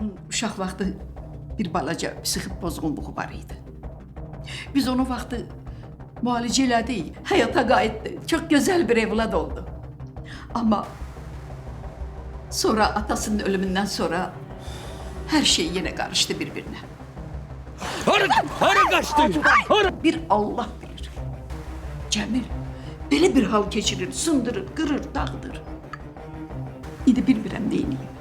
Onun uşaq vaxtı bir balaca psixik pozğunluğu var idi. Biz onu vaxtı müalicə elədik, həyata qayıtdı. Çox gözəl bir evlad oldu. Ama sonra atasının ölümünden sonra her şey yine karıştı birbirine. Hara kaçtın? Bir Allah bilir. Cemil böyle bir hal geçirir, sındırır, kırır, dağıdır. İdi bilmirəm neyniyim.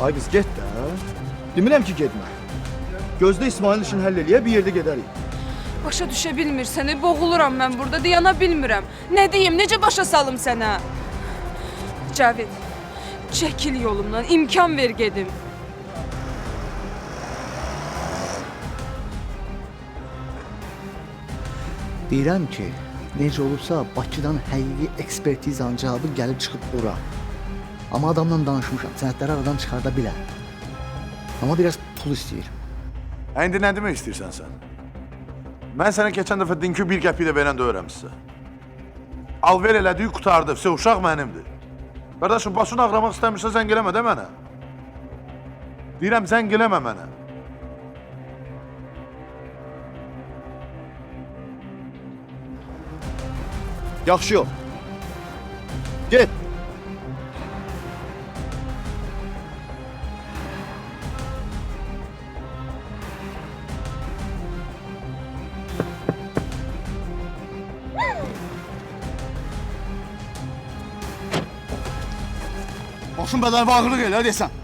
Ay qız get də. Demirəm ki getmə. Gözdə İsmailin işini həll eləyə bir yerdə gedərik. Başa düşə bilmirsən, boğuluram mən burada, dayana bilmirəm. Nə deyim, necə başa salım sənə? Cavit, çəkil yolumdan, imkan ver gedim. Deyirəm ki, necə olursa Bakıdan həqiqi ekspertiz ancaqı gəlib çıxıb bura. Amma adamla danışmışam, sənədləri aradan çıxarda bilər. Amma biraz pul istəyir. İndi nə demək istəyirsən sən? Mən sənə keçən dəfə dinkü bir qəpiyi də verən döyürəm sizə. Alver elədiyi qutardı, vəsə uşaq mənimdir. Qardaşım, başını ağramaq istəmirsə zəng eləmə də mənə. Deyirəm, zəng eləmə mənə. Yaxşı yox. Get. Başın bədəni bağırlıq elə desən.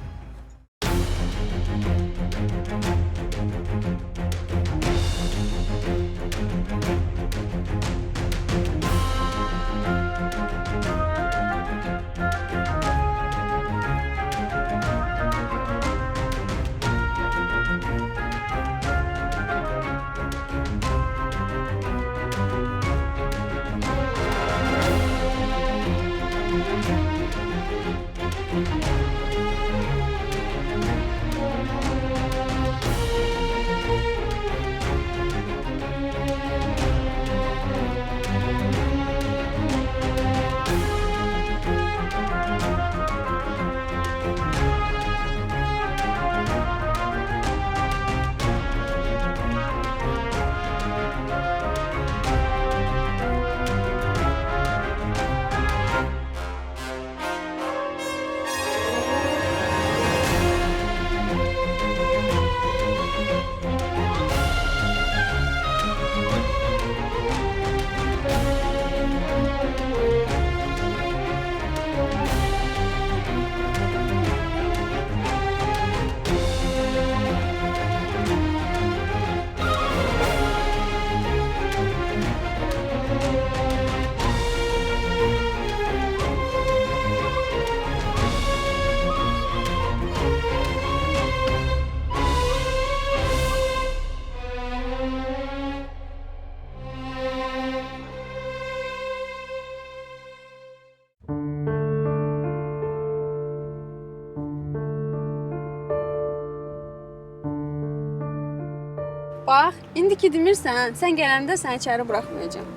Bax, indiki demirsən, sən gələndə səni içəri buraxmayacağam.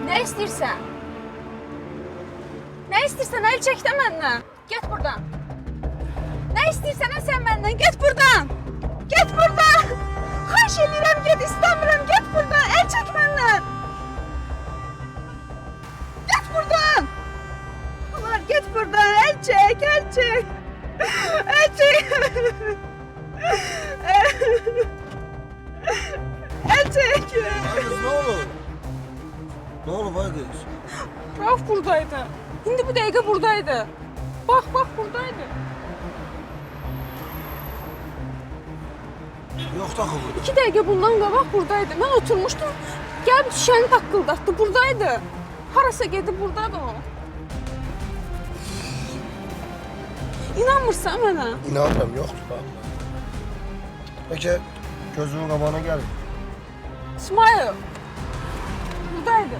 Nə istəyirsən? Nə istəyirsən, əl çək də məndən. Get buradan. Nə istəyirsən sən məndən, get buradan. Get buradan. Xahiş edirəm, get, istəmirəm, get buradan. Əl çək məndən. Get buradan. Ulan get buradan, əl çək, əl çək. Əl çək. Əl çək. Ne olur? Ne olur ay kız? Rauf buradaydı. Şimdi bu dəqiqə buradaydı. Bak buradaydı. Yok takı burada. 2 dəqiqə bundan qabaq buradaydı. Mən oturmuşdum. Gəlib şişəni taqqıldatdı. Buradaydı. Harasa gedib burdadır o. İnanmırsan mənə? İnanmıram, yoxdur bax. Bəlkə gözünün qabağına gəlir. İsmail. Buradaydı.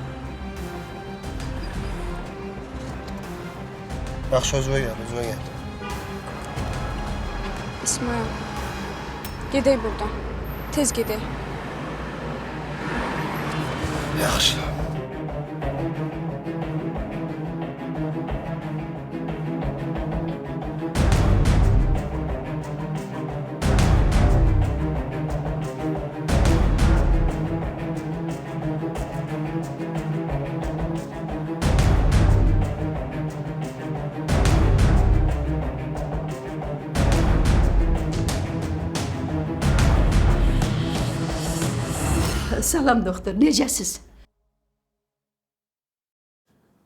Yaxşı, özünə gəl, özünə gəl. İsmail. Gedək buradan. Tez gedək. Yaxşı. Salam doktor, necəsiz?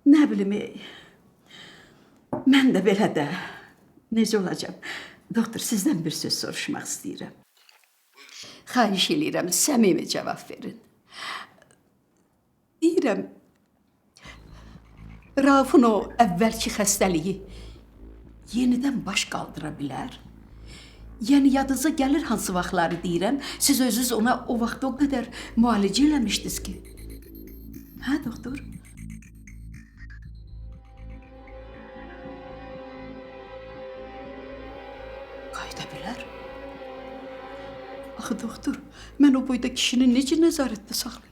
Nə bilim, mən də belə də. Necə olacaq? Doktor, sizdən bir söz soruşmaq istəyirəm. Xahiş eləyirəm, səmimi cavab verin. Deyirəm, Raufun o əvvəlki xəstəliyi yenidən baş qaldıra bilər. Yəni yadınıza gəlir hansı vaxtları deyirəm, siz özünüz ona o vaxt o qədər müalicə eləmişdiniz ki. Hə, doktor? Qayıda bilər. Axı doktor, mən o boyda kişini necə nəzarətdə saxlayım?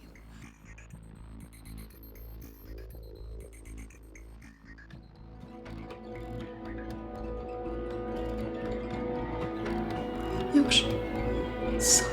Yaxşı. Sağ ol.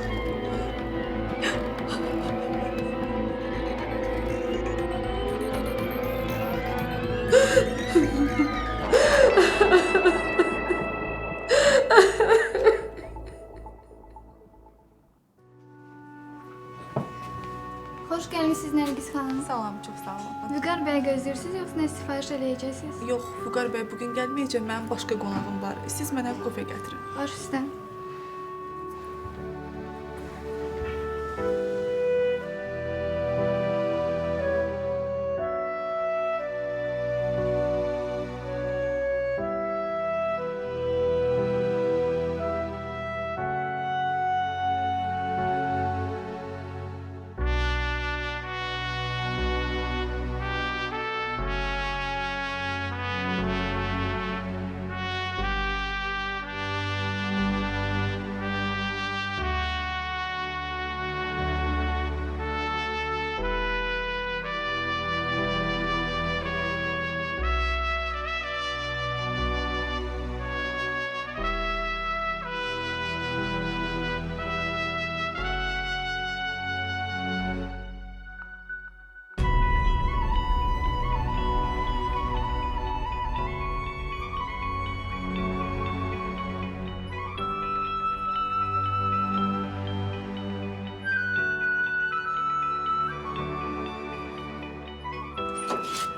Xoş gəlmisiniz Nərgiz xanım. Salam, çox sağ olun. Vüqar bəy gözləyirsiniz yoxsa nə sifariş eləyəcəksiniz? Yox, Vüqar bəy bugün gəlməyəcək, mənim başqa qonağım var. Siz mənə kofe gətirin. Baş üstə.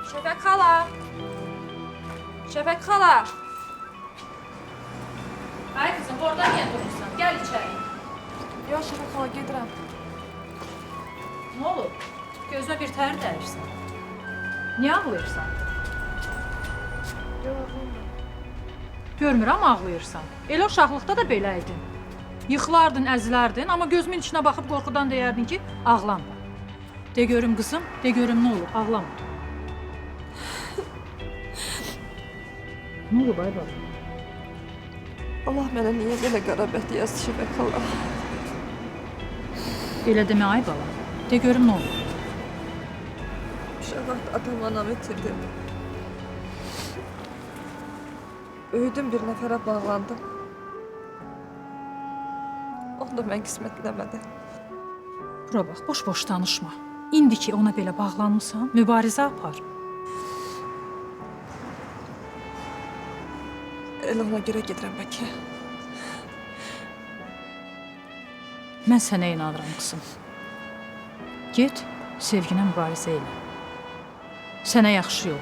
Şəfək xala. Şəfək xala. Ay qızım, orada niyə durursan? Gəl içəri. Yox, Şəfək xala, gedirəm. Nə olub? Gözünə bir tər dəyirsən. Niyə ağlayırsan? Görmürəm ağlayırsan. Elə uşaqlıqda da belə idin. Yıxılardın, əzilərdin, amma gözümün içinə baxıb qorxudan deyərdin ki, ağlama. De görüm qızım, de görüm nə olub, ağlama. Nə olub ay baba? Allah mənə niyə belə qərabət yazdı Şəfək xala? Elə demə ay bala. De görüm nə olub. Uşaq atam anamı itirdim. Böyüdüm, bir nəfərə bağlandım. Onu da mən qismətləmədim. Bura bax, boş-boş danışma. İndi ki ona belə bağlanmısan, mübarizə apar. Elə ona görə gedirəm bəlkə. Mən sənə inanıram qızım. Get, sevginə mübarizə elə. Sənə yaxşı yol.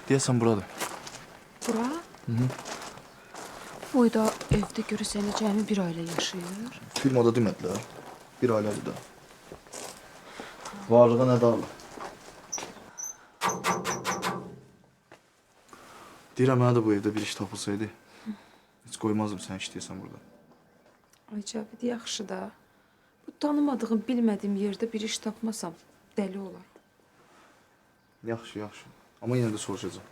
Deyəsən buradır. Bura? boyda evdə görürsən cəmi bir ailə yaşayır? Firmada demədilər. Bir ailədir də. Varlığa nə darlı? Deyirəm, mənə də bu evdə bir iş tapılsaydı, heç qoymazdım sən işləyəsən burada. Ay Cavid, yaxşı da. Bu tanımadığım, bilmədiyim yerdə bir iş tapmasam dəli olar. Yaxşı, yaxşı. Amma yenə də soruşacağım.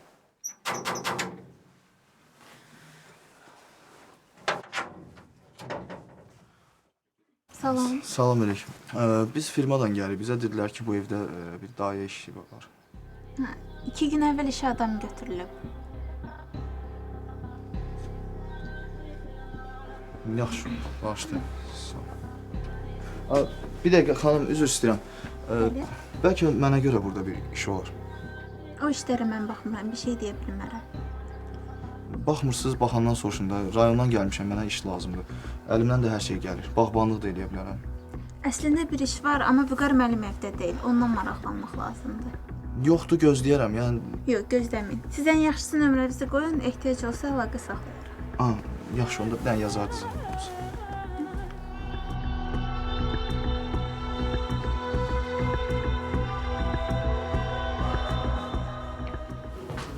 Salam. Salam əleykum. Biz firmadan gəlirik. Bizə dedilər ki, bu evdə bir dayə işi var. 2 gün əvvəl işə adam götürülüb. Yaxşı, bağışlayın. Sağ ol. Bir dəqiqə, xanım, üzr istəyirəm. Bəlkə mənə görə burada bir iş olar. O işlərə mən baxmıram, bir şey deyə bilmərəm. Baxmırsınız, baxandan soruşun da. Rayondan gəlmişəm, mənə iş lazımdır. Əlimdən də hər şey gəlir. Bağbanlıq da eləyə bilərəm. Əslində bir iş var, amma Vüqar müəllim evdə deyil. Ondan maraqlanmaq lazımdır. Yoxdur, gözləyərəm. Yəni, Yox, gözləməyin. Siz ən yaxşısı nömrənizi qoyun, ehtiyac olsa əlaqə saxlayarıq. yaxşı, onda bir dənə yazardınız.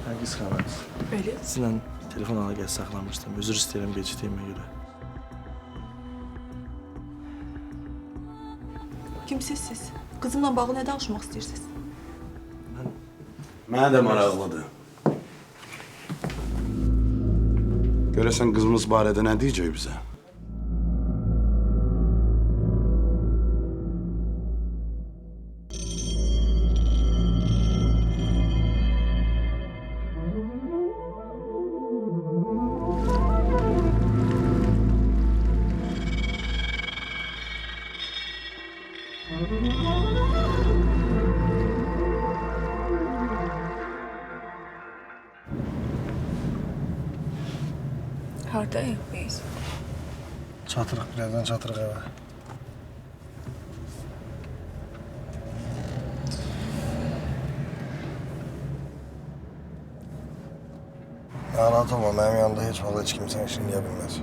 Nərgiz xanım, Bəli. sizinlə telefon əlaqəsi saxlamışdım. Üzr istəyirəm gecikdiyimə görə. Kimsiz siz? Qızımla bağlı nə danışmaq istəyirsiniz? Mənə də maraqlıdır. Görəsən qızımız barədə nə deyəcək bizə? Hardayıq biz? Çatırıq, birazdan çatırıq evə. Narahat olma, mənim yanımda heç vaxt heç kimsən işini eləyə bilməz.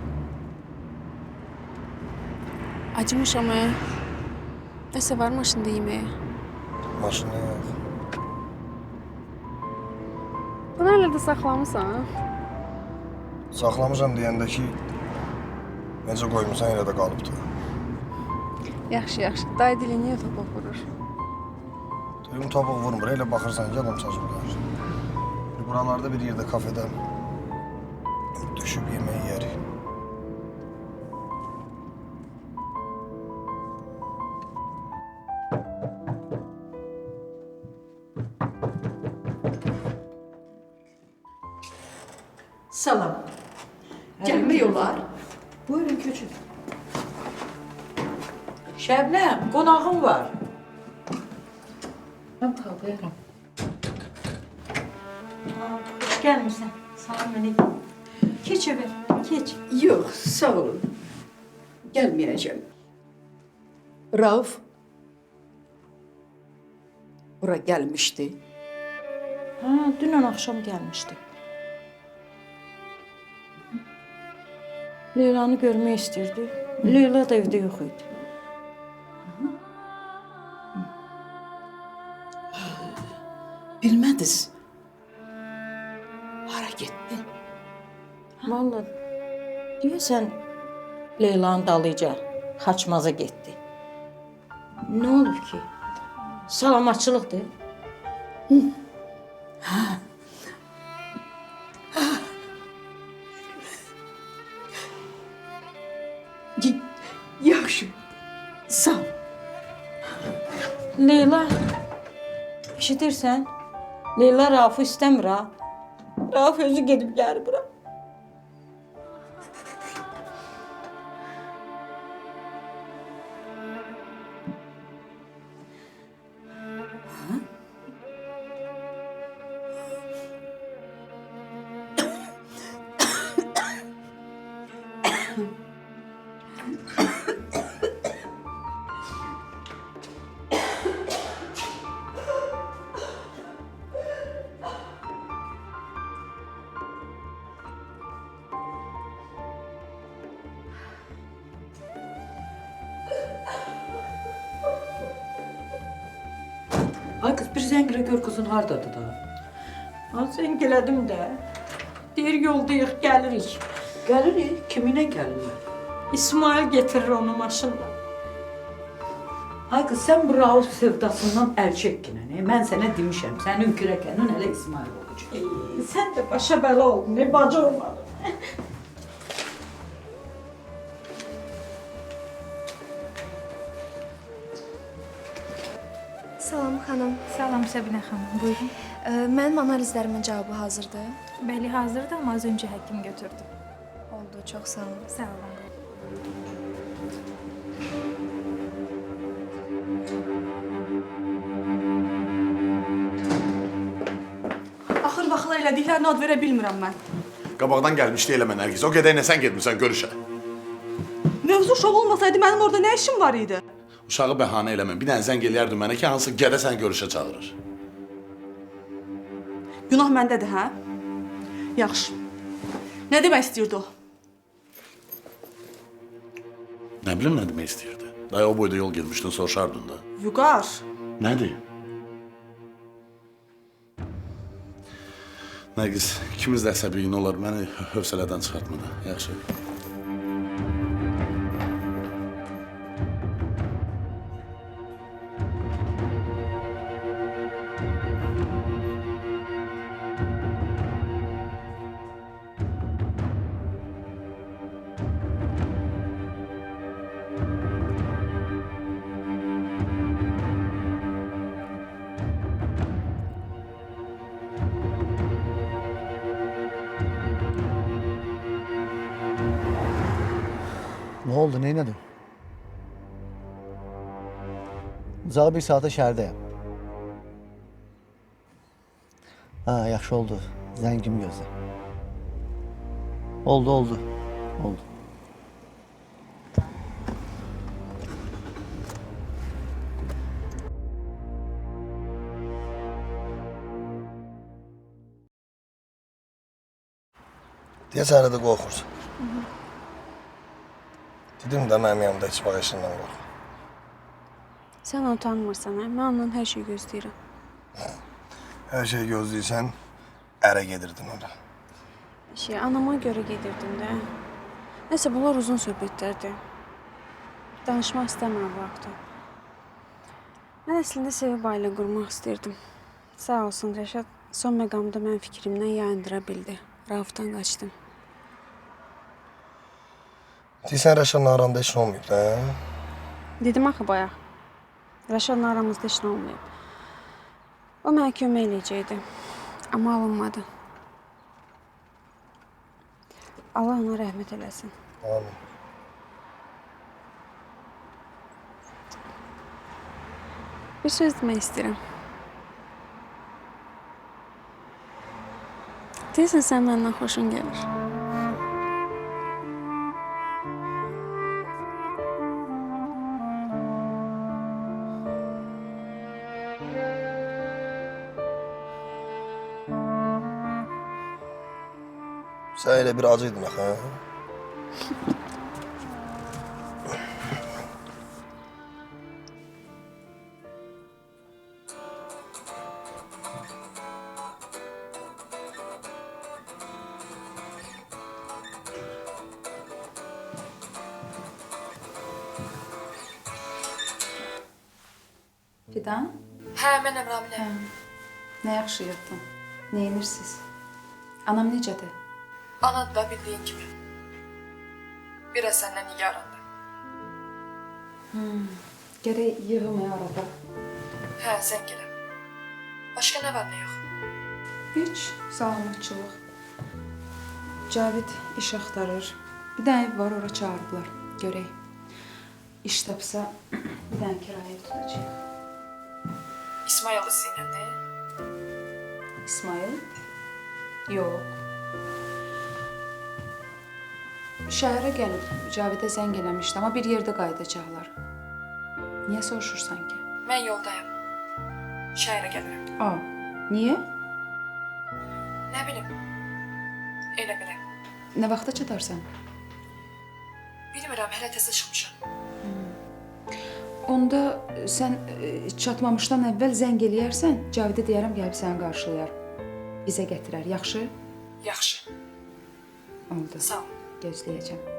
Acımışam ha. Nəsə var maşında yeməyə. Maşını yox. Bunu hələ də saxlamısan? Saxlamışam deyəndə ki, necə qoymusan elə də qalıbdır. Yaxşı, yaxşı. Dayı dili niyə topuq vurur? Dilim topuq vurmur, elə baxırsan ki, adam çaşırlar. Buralarda bir yerdə kafedən düşüb yemək yerik. Salam. Gəlmək olar. Buyurun köçün. Şəbnəm, qonağım var. Mən qalqayıram. Hoş gəlmirsən. Salam əleykum. Keç evə, keç. Yox, sağ olun. Gəlməyəcəm. Rauf bura gəlmişdi. Dünən axşam gəlmişdi. Leylanı görmək istirdi. Leyla da evdə yox idi. Bilmədiniz. Hara getdi? Vallahi, deyəsən Leylanın dalıca Xaçmaza getdi. Nə olub ki? Salamatçılıqdır. Yaxşı. Sağ ol. Leyla, eşidirsən? Leyla Rafı istəmir ha. Raf özü gedib gəlir bura. zəng elə gör qızın hardadır da. Ha, zəng elədim də. Deyir yoldayıq, gəlirik. Gəlirik, kiminlə gəlirlər? İsmail getirir onu maşınla. Ay qız, sən bu Rauf sevdasından əl çək yenə. Mən sənə demişəm, sənin kürəkənin hələ İsmail olacaq. Sən də başa bəla oldun, ne bacı olmadın. Salam xanım. Salam Səbinə xanım, buyurun. Mənim analizlərimin cavabı hazırdır. Bəli, hazırdır, amma az öncə həkim götürdü. Oldu, çox sağ olun. Sağ olun. Axır vaxtlar elədiklərinə ad verə bilmirəm mən. Qabaqdan gəlmişdi elə mən Nərgiz. O qədərlə sən getmirsən görüşə. Mövzu uşaq olmasaydı mənim orada nə işim var idi? Uşağı bəhanə eləmə. Bir dənə zəng eləyərdi mənə ki, hansı gədə səni görüşə çağırır. Günah məndədir, hə? Yaxşı. Nə demək istəyirdi o? Nə bilim nə demək istəyirdi. Dayı o boyda yol gelmişdin, soruşardın da. Vüqar. Nədir? Nərgiz, ikimiz də əsəbiyin olar. Məni hövsələdən çıxartma da. Yaxşı. Nə oldu, neynədin? Uzağı bir saata şəhərdəyəm. Ha, yaxşı oldu. Zəngimi gözlə. Oldu. Deyəsən hələ də qorxursun. Dedim də mənim yanımda heç vaxt eşindən qorxma. Sən onu tanımırsan, hə? Mən ondan hər şey gözləyirəm. Hər şey gözləyirsən, ərə gedirdin ora. Anama görə gedirdim də. Nəsə, bunlar uzun söhbətlərdir. Danışmaq istəmirəm vaxtı. Mən əslində sevib ailə qurmaq istəyirdim. Sağ olsun Rəşad, son məqamda mən fikrimdən yayındıra bildi. Raufdan qaçdım. Deyirsən Rəşadla aranda heç nə olmayıb, hə? Dedim axı bayaq. Rəşadla aramızda heç nə olmayıb. O mənə kömək eləyəcəkdi. Amma alınmadı. Allah ona rəhmət eləsin. Amin. Bir söz demək istəyirəm. Deyəsən, sən məndən xoşun gəlir. Sən elə bir acıydın axı, hə? Fidan? Hə, mənəm Ramilə. Nə yaxşı yatdın. Nə yenirsiniz? Anam necədir? Anadır da bildiyin kimi. Biraz səndən nigarandır. Gərək yığılmaya arada. Hə, zəng elə. Başqa nə var, nə yox? Heç, salamatçılıq. Cavid iş axtarır. Bir dənə ev var, ora çağırıblar. Görək. İş tapsa, bir dənə kirayə tutacaq. İsmail izinədir. İsmail? Yox. Şəhərə gəlib, Cavidə zəng eləmişdi, amma bir yerdə qayıdacaqlar. Niyə soruşursan ki? Mən yoldayım. Şəhərə gəlirəm. Niyə? Nə bilim. Elə belə. Nə vaxta çatarsan? Bilmirəm, hələ təzə çıxmışam. Onda sən çatmamışdan əvvəl zəng eləyərsən, Cavidə deyərəm gəlib səni qarşılayar. Bizə gətirər, yaxşı? Yaxşı. Oldu. Sağ ol. Gözləyəcəm.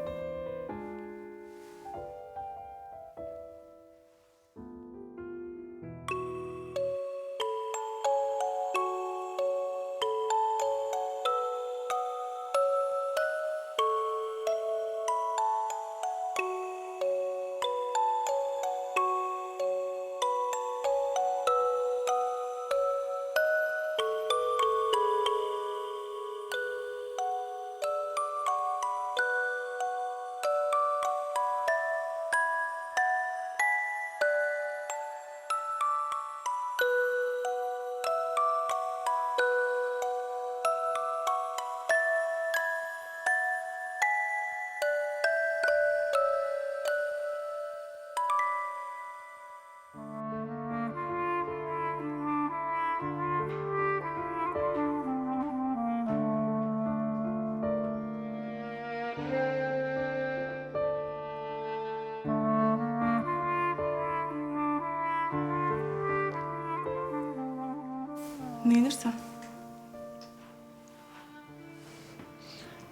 Neynirsən?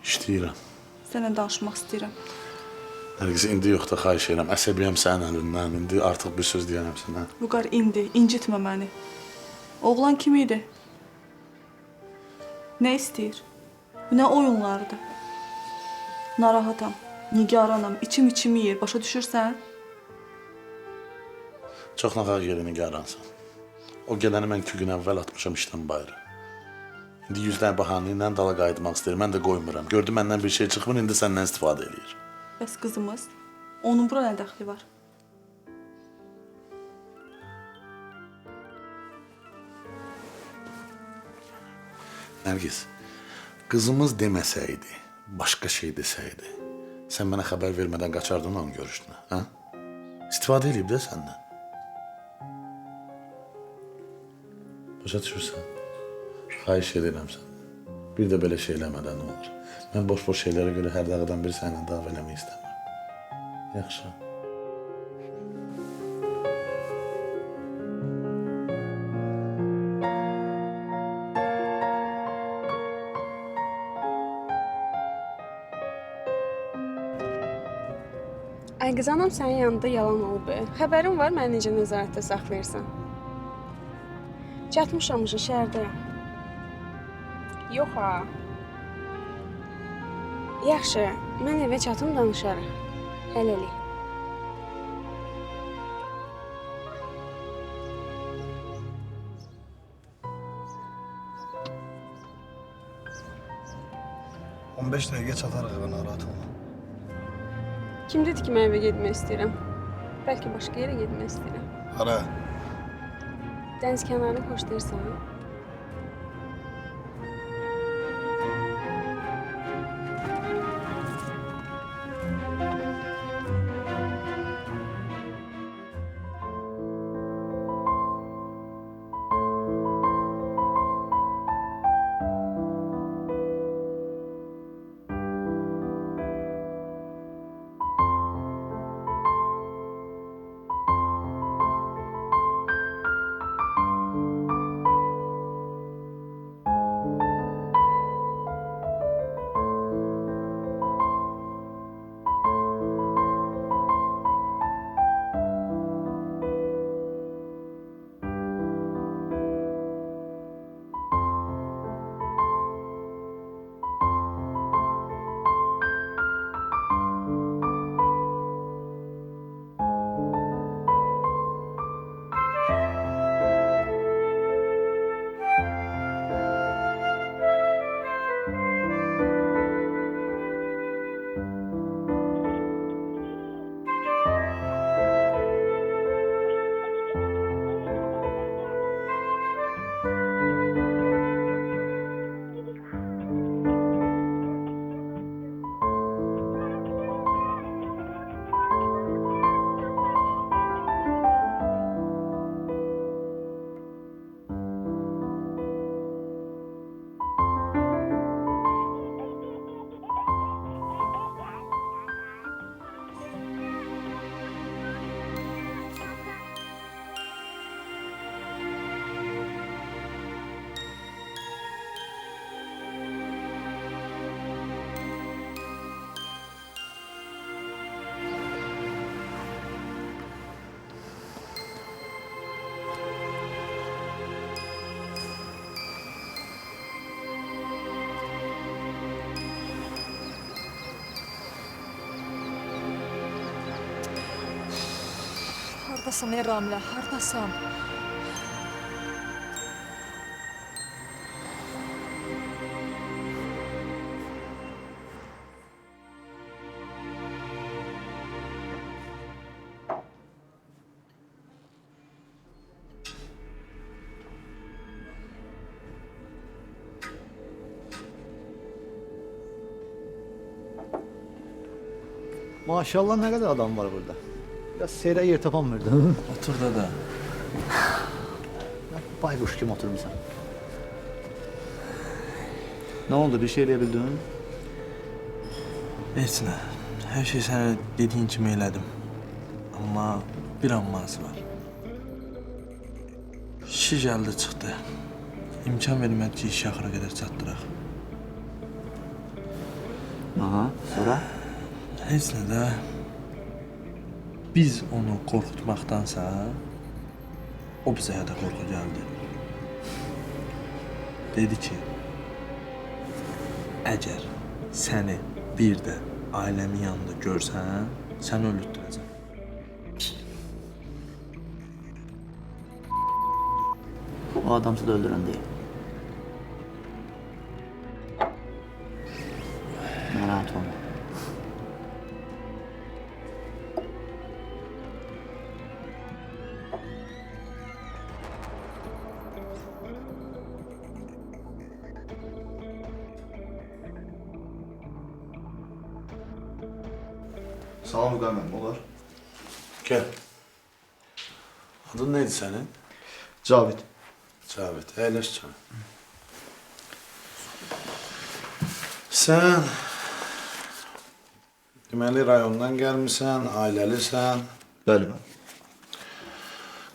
İşləyirəm. Sənə danışmaq istəyirəm. Nərgiz, indi yox da xahiş edirəm. Əsəbiyəm sənin əlindən. İndi artıq bir söz deyərəm sənə. Vüqar, indi, incitmə məni. Oğlan kim idi? Nə istəyir? Bu nə oyunlardır? Narahatam, nigaranam, içim yeyir, başa düşürsən? Çox nağaq yeri nigaransan. O gələni mən 2 gün əvvəl atmışam işdən bayırı. İndi 100 dənə bahanə ilə dala qayıtmaq istəyir. Mən də qoymuram. Gördü məndən bir şey çıxmır, indi səndən istifadə edir. Bəs qızımız? Onun bura nə dəxli var? Nərgiz, qızımız deməsəydi, başqa şey desəydi, sən mənə xəbər vermədən qaçardın onun görüşünə, hə? İstifadə edib də səndən. Başa düşürsən? Xahiş edirəm səndən. Bir də belə şey eləmədən olur. Mən boş-boş şeylərə görə hər dəqiqədən bir sənlə dava eləmək istəmirəm. Yaxşı. Ayqız anam sənin yanında yalan olub. Xəbərin var məni necə nəzarətdə saxlayırsan? Çatmışamışın şəhərdəyəm. Yox ha. Yaxşı, mən evə çatım danışarıq. Hələlik. On 15 dəqiqə çatarıq evə, narahat olma. Kim dedi ki, mən evə getmək istəyirəm? Bəlkə başqa yerə getmək istəyirəm. Hara? Dəniz kənarını xoşlayırsan? Hardasan ey Ramilə, hardasan? Maşallah ne kadar adam var burada. Biraz seyre yer tapamırdı. Otur da. Baykuş kim oturmuşsan. Ne oldu, bir şey eləyebildin? Heç nə. Hər şey sənə dediyin kimi elədim. Amma bir amması var. İşi gəldi çıxdı. İmkan vermədi ki, işi axıra qədər çatdıraq. Aha, sonra? Heç nə də. Biz onu qorxutmaqdansa, o bizə də qorxu gəldi. Dedi ki, əgər səni bir də ailəmin yanında görsən, səni öldürəcəm. O adamsı da öldürən deyil. Narahat olma. Salam Vüqar müəllim, olar? Gel. Adın neydi senin? Cavid. Cavid. Əyləş canım. Sen deməli rayondan gəlmisən, ailəlisən. Bəli, mən.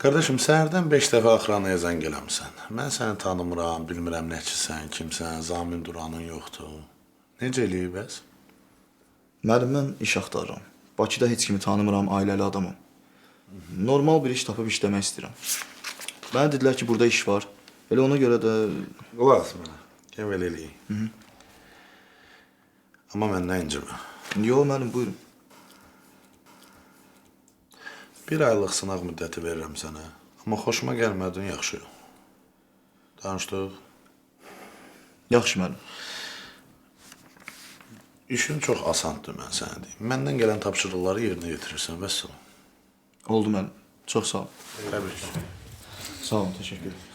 Qardaşım, səhərdən 5 dəfə axranaya zəng eləmisən. Mən səni tanımıram, bilmirəm nəçisən, kimsən, zamin duranın yoxdur. Necə eləyib bəs? Müəllim, mən iş axtarıram. Bakıda heç kimi tanımıram, ailəli adamım. Normal bir iş tapıb işləmək istəyirəm. Mənə dedilər ki, burada iş var. Elə ona görə də... Qulaq as mənə, gəl belə eləyək. Amma məndən incimə. Yox, müəllim, buyurun. Bir aylıq sınaq müddəti verirəm sənə. Amma xoşuma gəlmədin, yaxşı yox. Danışdıq. Yaxşı, müəllim. İşin çox asandır, mən sənə deyim. Məndən gələn tapşırıqları yerinə yetirirsən, vəssalam. Oldu müəllim. Çox sağ ol. Təbrik. Sağ olun, təşəkkür ederim.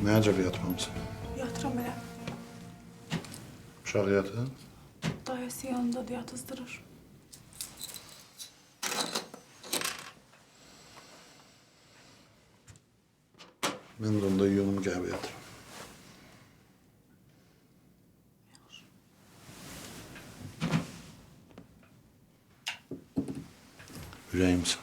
Nə əcəb yatmamısan? Yatıram elə. Uşaq yatın. Dayəsi yanındadır, yatızdırır. Mən də onda yolum gəlib yatıram. Ürəyimsən.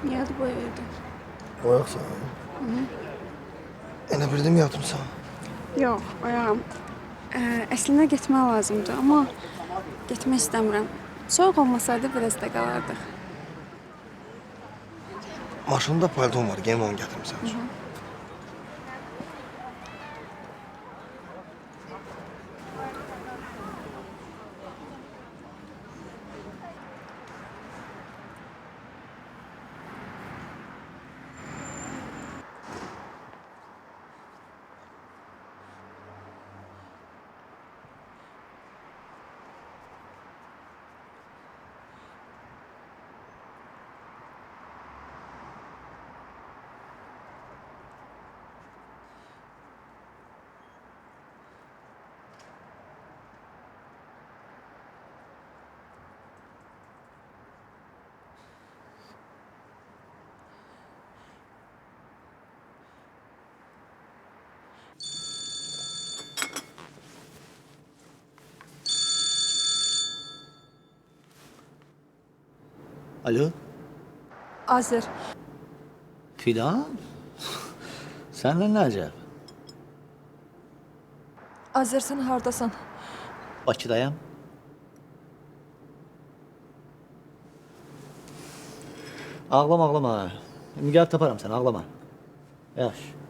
Niyadı bu evdə. Oyaqsan. Elə bildim yatımsan. Yox, ayağım. Əslində getmək lazımdır, amma getmək istəmirəm. Soyuq olmasaydı biraz da qalardıq. Maşında palton var, gəlin onu gətirmişsən. Alo, Azər, Fidan? Səndən nə əcəb? Azər sən hardasan? Bakıdayam. Ağlama, ağlama. İndi gəlib taparam səni, ağlama. Yaxşı.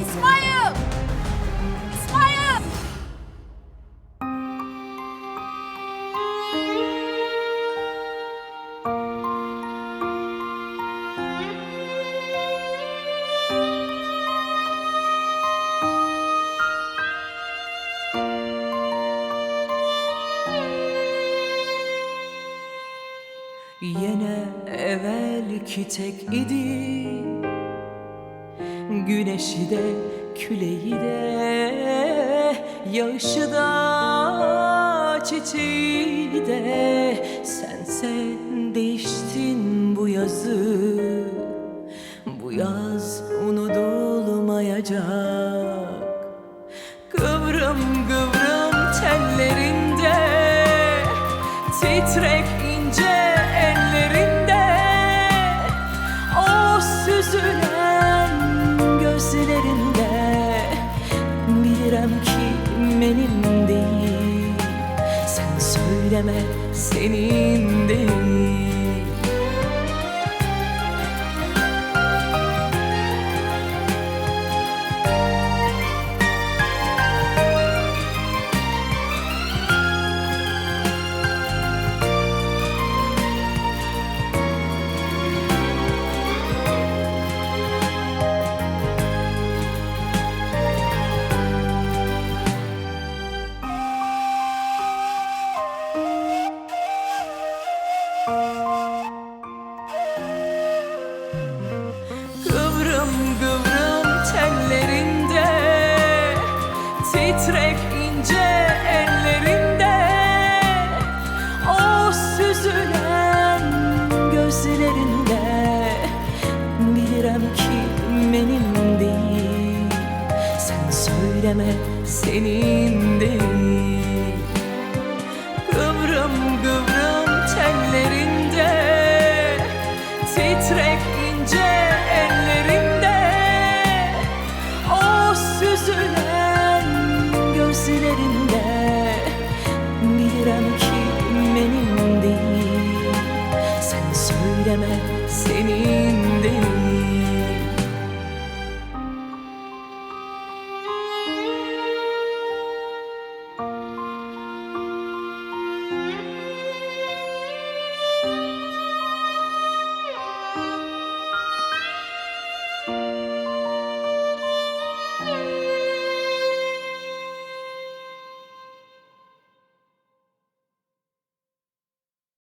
İsmail! İsmail! Yenə əvvəlki tək idi. Güneşi de, küleği de, yağışı da, çiçeği de. Sen değiştin bu yazı, bu yaz unutulmayacak. Kıvrım kıvrım telleri titrek ince ellerinde, o süzülen gözlerinde. Bilirəm ki benim değil, sen söyleme senin değil. Kıvrım kıvrım tellerinde, titrek ince ellerinde, o süzülen gözlerinde. Bilirəm ki benim değil, sen söyleme senin değil.